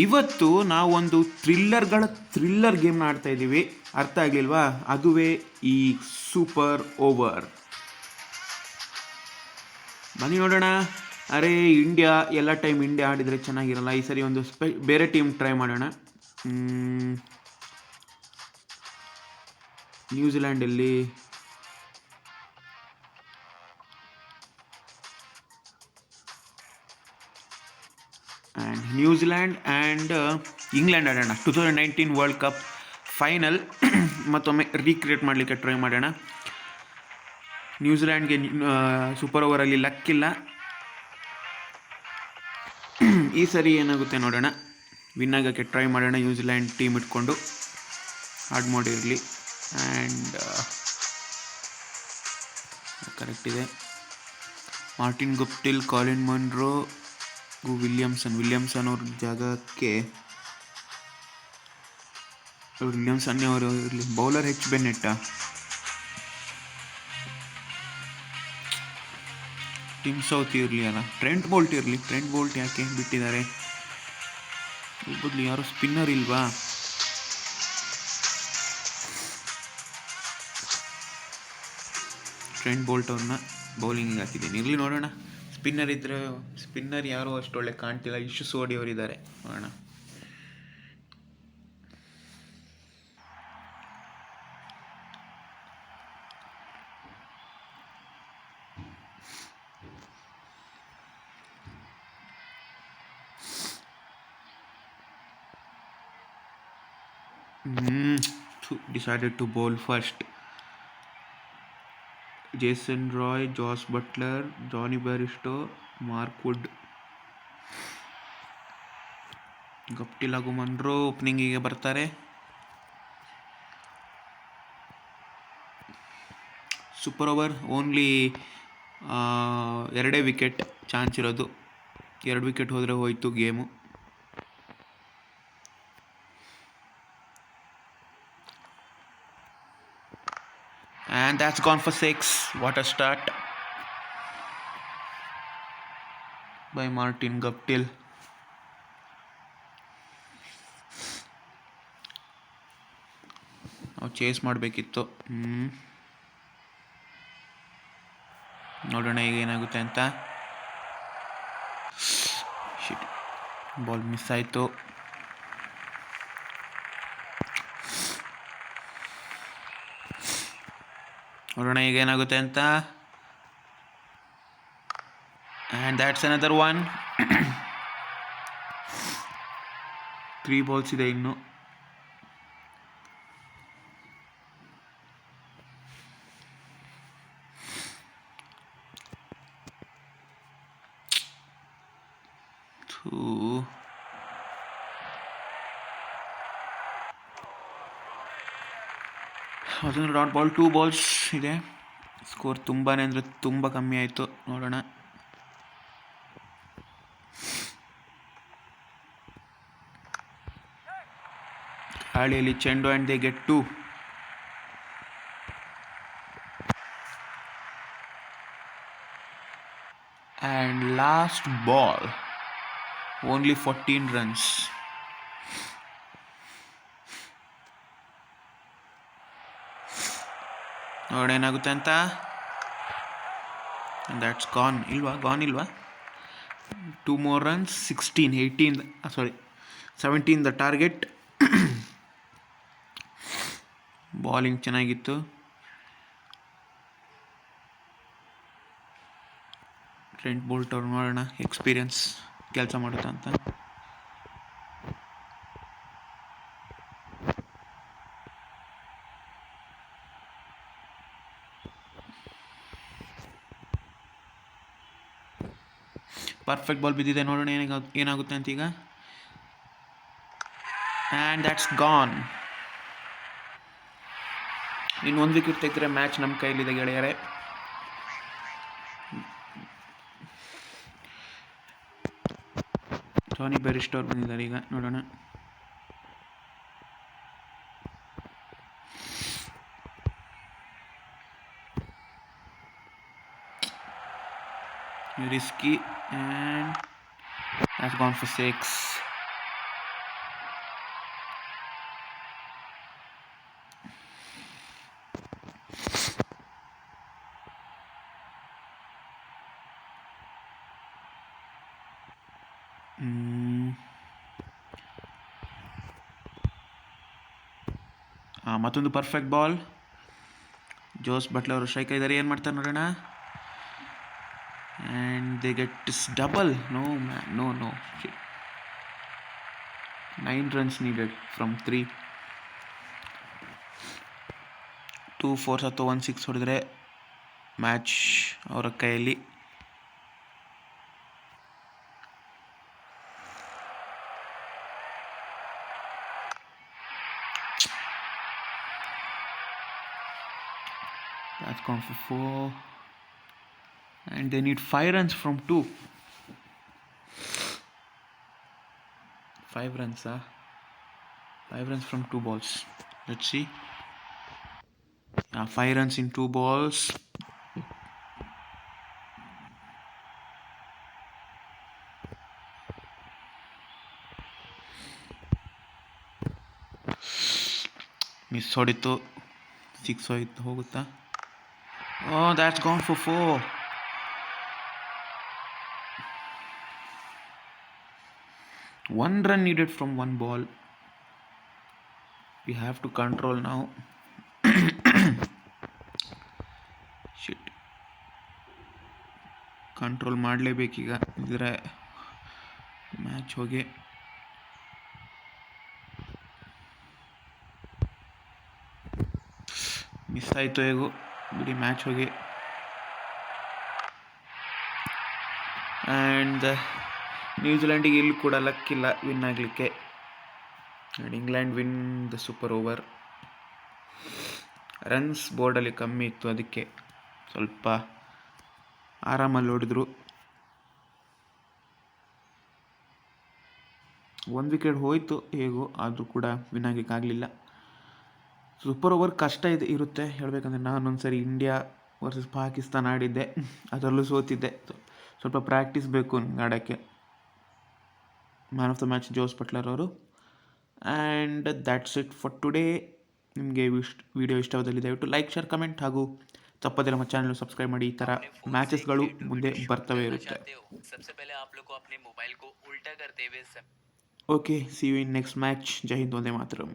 ಇವತ್ತು ನಾವೊಂದು ಥ್ರಿಲ್ಲರ್ ಗೇಮ್ನ ಆಡ್ತಾ ಇದ್ದೀವಿ. ಅರ್ಥ ಆಗಲಿಲ್ವಾ? ಅದುವೇ ಈ ಸೂಪರ್ ಓವರ್. ಬನ್ನಿ ನೋಡೋಣ. ಅರೆ ಇಂಡಿಯಾ, ಎಲ್ಲ ಟೈಮ್ ಇಂಡಿಯಾ ಆಡಿದರೆ ಚೆನ್ನಾಗಿರಲ್ಲ. ಈ ಸರಿ ಒಂದು ಬೇರೆ ಟೀಮ್ ಟ್ರೈ ಮಾಡೋಣ. ನ್ಯೂಜಿಲ್ಯಾಂಡಲ್ಲಿ ನ್ಯೂಜಿಲ್ಯಾಂಡ್ ಆ್ಯಂಡ್ ಇಂಗ್ಲೆಂಡ್ ಆಡೋಣ. 2019 ವರ್ಲ್ಡ್ ಕಪ್ ಫೈನಲ್ ಮತ್ತೊಮ್ಮೆ ರೀಕ್ರಿಯೇಟ್ ಮಾಡಲಿಕ್ಕೆ ಟ್ರೈ ಮಾಡೋಣ. ನ್ಯೂಜಿಲ್ಯಾಂಡ್ಗೆ ಸೂಪರ್ ಓವರಲ್ಲಿ ಲಕ್ಕಿಲ್ಲ. ಈ ಸರಿ ಏನಾಗುತ್ತೆ ನೋಡೋಣ. ವಿನ್ ಆಗೋಕ್ಕೆ ಟ್ರೈ ಮಾಡೋಣ. ನ್ಯೂಜಿಲ್ಯಾಂಡ್ ಟೀಮ್ ಇಟ್ಕೊಂಡು ಹಾರ್ಡ್ ಮಾಡಿರಲಿ. ಆ್ಯಂಡ್ ಕರೆಕ್ಟ್ ಇದೆ. ಮಾರ್ಟಿನ್ ಗುಪ್ಟಿಲ್, ಕಾಲಿನ್ ಮೊನ್ರೋ, ವಿಲಿಯಮ್ಸನ್ ಅವ್ರ ಜಾಗಕ್ಕೆ ವಿಲಿಯಮ್ಸನ್ನೇ ಅವರು ಇರಲಿ. ಬೌಲರ್ ಬೆನ್ನೆಟ್ಟ. ಟಿಮ್ ಸೌತ್ ಇರಲಿ ಅಲ್ಲ, ಟ್ರೆಂಟ್ ಬೋಲ್ಟ್ ಇರಲಿ. ಟ್ರೆಂಟ್ ಬೋಲ್ಟ್ ಯಾಕೆ ಬಿಟ್ಟಿದ್ದಾರೆ? ಬದಲು ಯಾರು ಸ್ಪಿನ್ನರ್ ಇಲ್ವಾ? ಟ್ರೆಂಟ್ ಬೋಲ್ಟ್ ಅವ್ರನ್ನ ಬೌಲಿಂಗಿಗೆ ಹಾಕಿದ್ದೀನಿ. ಇರಲಿ ನೋಡೋಣ. ಸ್ಪಿನ್ನರ್ ಯಾರು ಅಷ್ಟು ಒಳ್ಳೆ ಕಾಣ್ತಿಲ್ಲ. ಇಶು ಸೋಡಿ ಅವರಿದ್ದಾರೆ. ನೋಡೋಣ. Decided to bowl first. Jason Roy, Josh Butler, Johnny Bairstow, Mark Wood. Guptill ಹಾಗೂ ಮೊನ್ರೋ ಓಪನಿಂಗಿಗೆ ಬರ್ತಾರೆ. Super over. Only 2 wicket chance ಇರೋದು. 2 ವಿಕೆಟ್ ಹೋದರೆ ಹೋಯಿತು game. And that's gone for 6. What a start by Martin Guptill. ನಾವು ಚೇಸ್ ಮಾಡಬೇಕಿತ್ತು. ನೋಡೋಣ ಈಗ ಏನಾಗುತ್ತೆ ಅಂತ. ಶಿಟ್, ಬಾಲ್ ಮಿಸ್ ಆಯಿತು. ನೋಡೋಣ ಈಗ ಏನಾಗುತ್ತೆ ಅಂತ. And that's another one. 3 balls ಇದೆ ಇನ್ನು. ಅದೊಂದು ಡಾಟ್ ಬಾಲ್. 2 ಬಾಲ್ಸ್ ಇದೆ. ಸ್ಕೋರ್ ತುಂಬಾ ಅಂದರೆ ತುಂಬ ಕಮ್ಮಿ ಆಯಿತು. ನೋಡೋಣ. ಗಾಳಿಯಲ್ಲಿ ಚೆಂಡು and they get 2. And last ball, only 14 runs. ನೋಡೋಣ ಏನಾಗುತ್ತೆ ಅಂತ. ದ್ಯಾಟ್ಸ್ ಗಾನ್ ಇಲ್ವಾ? 2 more runs. 17 the target. Bowling ಚೆನ್ನಾಗಿತ್ತು. ಟ್ರೆಂಟ್ ಬೋಲ್ಟ್ ಅವ್ರು ನೋಡೋಣ ಎಕ್ಸ್ಪೀರಿಯನ್ಸ್ ಕೆಲಸ ಮಾಡುತ್ತಾ ಅಂತ. ಪರ್ಫೆಕ್ಟ್ ಬಾಲ್ ಬಿದ್ದಿದೆ. ನೋಡೋಣ ಏನಾಗುತ್ತೆ ಅಂತ ಈಗ. And that's gone. ಇನ್ನು 1 ವಿಕೆಟ್ ತೆಗೆದ್ರೆ ಮ್ಯಾಚ್ ನಮ್ಮ ಕೈಲಿದೆ ಗೆಳೆಯರೆ. ಜಾನಿ ಬೆರಿಸ್ಟೋ ಅವ್ರು ಬಂದಿದ್ದಾರೆ ಈಗ. ನೋಡೋಣ. risky, and that's gone for 6. ಮತ್ತೊಂದು ಪರ್ಫೆಕ್ಟ್ ಬಾಲ್. ಜೋಸ್ ಬಟ್ಲರ್ ಅವರು ಸ್ಟ್ರೈಕ್ ಇದ್ದಾರೆ, ಏನು ಮಾಡ್ತಾರೆ ನೋಡೋಣ. And they get double. No man, no 9 runs needed from 3. 2 4s ಅಥವಾ 1 6 ಹೊಡೆದ್ರೆ ಮ್ಯಾಚ್ ಅವರ ಕೈಯಲ್ಲಿ. That's gone for 4. And they need 5 runs from 2. 5 runs, 5 runs from 2 balls. Let's see. 5 runs in 2 balls. Miss ಹೊಡಿತು, 6 ಹೋಗುತ್ತಾ. Oh, that's gone for 4. One run needed from 1 ball. We have to control now. Shit. Control ಮಾಡಲೇಬೇಕೀಗ, ಇದ್ರೆ match ಹೋಗಿ. Miss ಆಯಿತು ಹೇಗೂ, ಬಿಡಿ match ಹೋಗಿ. And ನ್ಯೂಜಿಲೆಂಡಿಗೆ ಇಲ್ಲಿ ಕೂಡ ಲಕ್ಕಿಲ್ಲ ವಿನ್ ಆಗಲಿಕ್ಕೆ. And England win the super over. Runs ಬೋರ್ಡಲ್ಲಿ ಕಮ್ಮಿ ಇತ್ತು, ಅದಕ್ಕೆ ಸ್ವಲ್ಪ ಆರಾಮಲ್ಲಿ ಹೊಡೆದ್ರು. 1 ವಿಕೆಟ್ ಹೋಯಿತು ಹೇಗೋ, ಆದರೂ ಕೂಡ ವಿನ್ ಆಗಲಿಕ್ಕಾಗಲಿಲ್ಲ. ಸೂಪರ್ ಓವರ್ ಕಷ್ಟ ಇರುತ್ತೆ ಹೇಳಬೇಕಂದ್ರೆ. ನಾನೊಂದ್ಸರಿ ಇಂಡಿಯಾ ವರ್ಸಸ್ ಪಾಕಿಸ್ತಾನ ಆಡಿದ್ದೆ, ಅದರಲ್ಲೂ ಸೋತಿದ್ದೆ. ಸ್ವಲ್ಪ ಪ್ರಾಕ್ಟೀಸ್ ಬೇಕು ನನಗೆ ಆಡೋಕ್ಕೆ. Man of the match Jos Buttler ಅವರು. And that's it for today. ನಿಮಗೆ ವಿಡಿಯೋ ಇಷ್ಟವಾದಲ್ಲಿ ದಯವಿಟ್ಟು ಲೈಕ್, ಶೇರ್, ಕಮೆಂಟ್ ಹಾಗೂ ತಪ್ಪದೆ ನಮ್ಮ ಚಾನಲ್ ಸಬ್ಸ್ಕ್ರೈಬ್ ಮಾಡಿ. ಈ ಥರ ಮ್ಯಾಚಸ್ಗಳು ಮುಂದೆ ಬರ್ತವೇ ಇರುತ್ತೆ. Okay, see you in next match. Jai Hind, Vande Mataram.